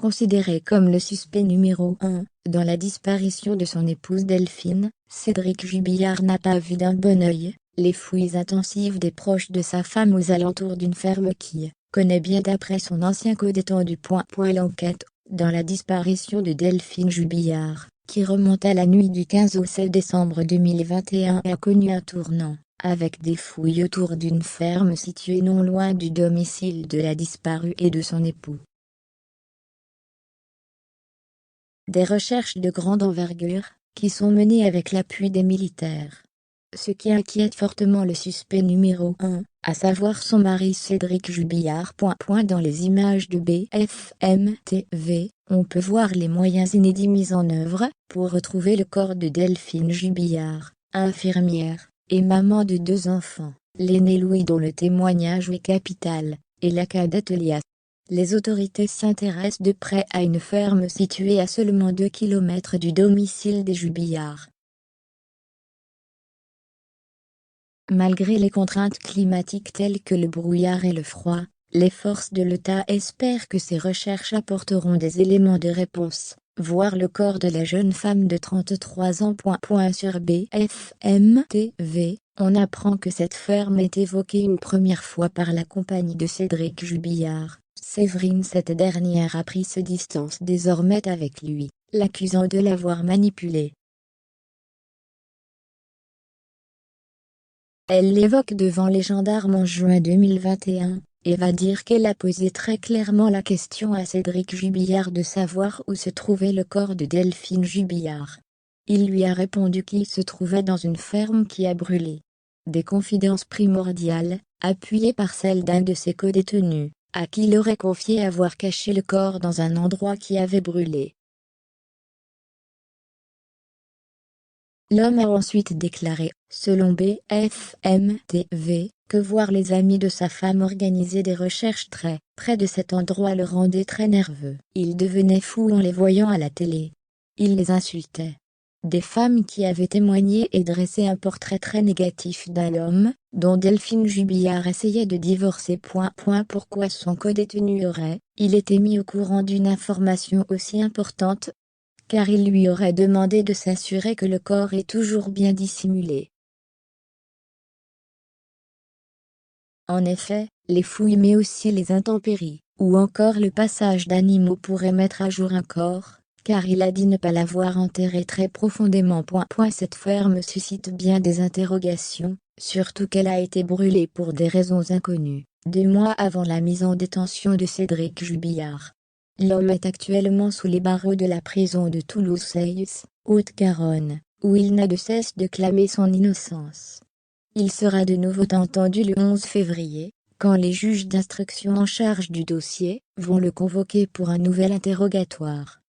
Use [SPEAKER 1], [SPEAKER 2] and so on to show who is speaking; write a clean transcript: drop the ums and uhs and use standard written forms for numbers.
[SPEAKER 1] Considéré comme le suspect numéro 1 dans la disparition de son épouse Delphine, Cédric Jubillard n'a pas vu d'un bon œil les fouilles intensives des proches de sa femme aux alentours d'une ferme qui connaît bien d'après son ancien co-détenu. L'enquête dans la disparition de Delphine Jubillard, qui remonte à la nuit du 15 au 16 décembre 2021, a connu un tournant, avec des fouilles autour d'une ferme située non loin du domicile de la disparue et de son époux. Des recherches de grande envergure, qui sont menées avec l'appui des militaires. Ce qui inquiète fortement le suspect numéro 1, à savoir son mari Cédric Jubillard. Dans les images de BFM TV, on peut voir les moyens inédits mis en œuvre pour retrouver le corps de Delphine Jubillard, infirmière, et maman de 2 enfants, l'aîné Louis dont le témoignage est capital, et la cadette Lia. Les autorités s'intéressent de près à une ferme située à seulement 2 km du domicile des Jubillard. Malgré les contraintes climatiques telles que le brouillard et le froid, les forces de l'État espèrent que ces recherches apporteront des éléments de réponse, voir le corps de la jeune femme de 33 ans. Sur BFM TV, on apprend que cette ferme est évoquée une première fois par la compagne de Cédric Jubillard, Séverine. Cette dernière a pris ses distances désormais avec lui, l'accusant de l'avoir manipulé. Elle l'évoque devant les gendarmes en juin 2021, et va dire qu'elle a posé très clairement la question à Cédric Jubillard de savoir où se trouvait le corps de Delphine Jubillard. Il lui a répondu qu'il se trouvait dans une ferme qui a brûlé. Des confidences primordiales, appuyées par celle d'un de ses co-détenus, à qui il aurait confié avoir caché le corps dans un endroit qui avait brûlé. L'homme a ensuite déclaré, selon BFM TV, que voir les amis de sa femme organiser des recherches très près de cet endroit le rendait très nerveux. Il devenait fou en les voyant à la télé. Il les insultait. Des femmes qui avaient témoigné et dressé un portrait très négatif d'un homme, dont Delphine Jubillard essayait de divorcer. Pourquoi son co-détenu aurait-il été mis au courant d'une information aussi importante? Car il lui aurait demandé de s'assurer que le corps est toujours bien dissimulé. En effet, les fouilles mais aussi les intempéries, ou encore le passage d'animaux pourraient mettre à jour un corps, car il a dit ne pas l'avoir enterré très profondément. Cette ferme suscite bien des interrogations, surtout qu'elle a été brûlée pour des raisons inconnues, 2 mois avant la mise en détention de Cédric Jubillard. L'homme est actuellement sous les barreaux de la prison de Toulouse, Haute-Garonne, où il n'a de cesse de clamer son innocence. Il sera de nouveau entendu le 11 février, quand les juges d'instruction en charge du dossier vont le convoquer pour un nouvel interrogatoire.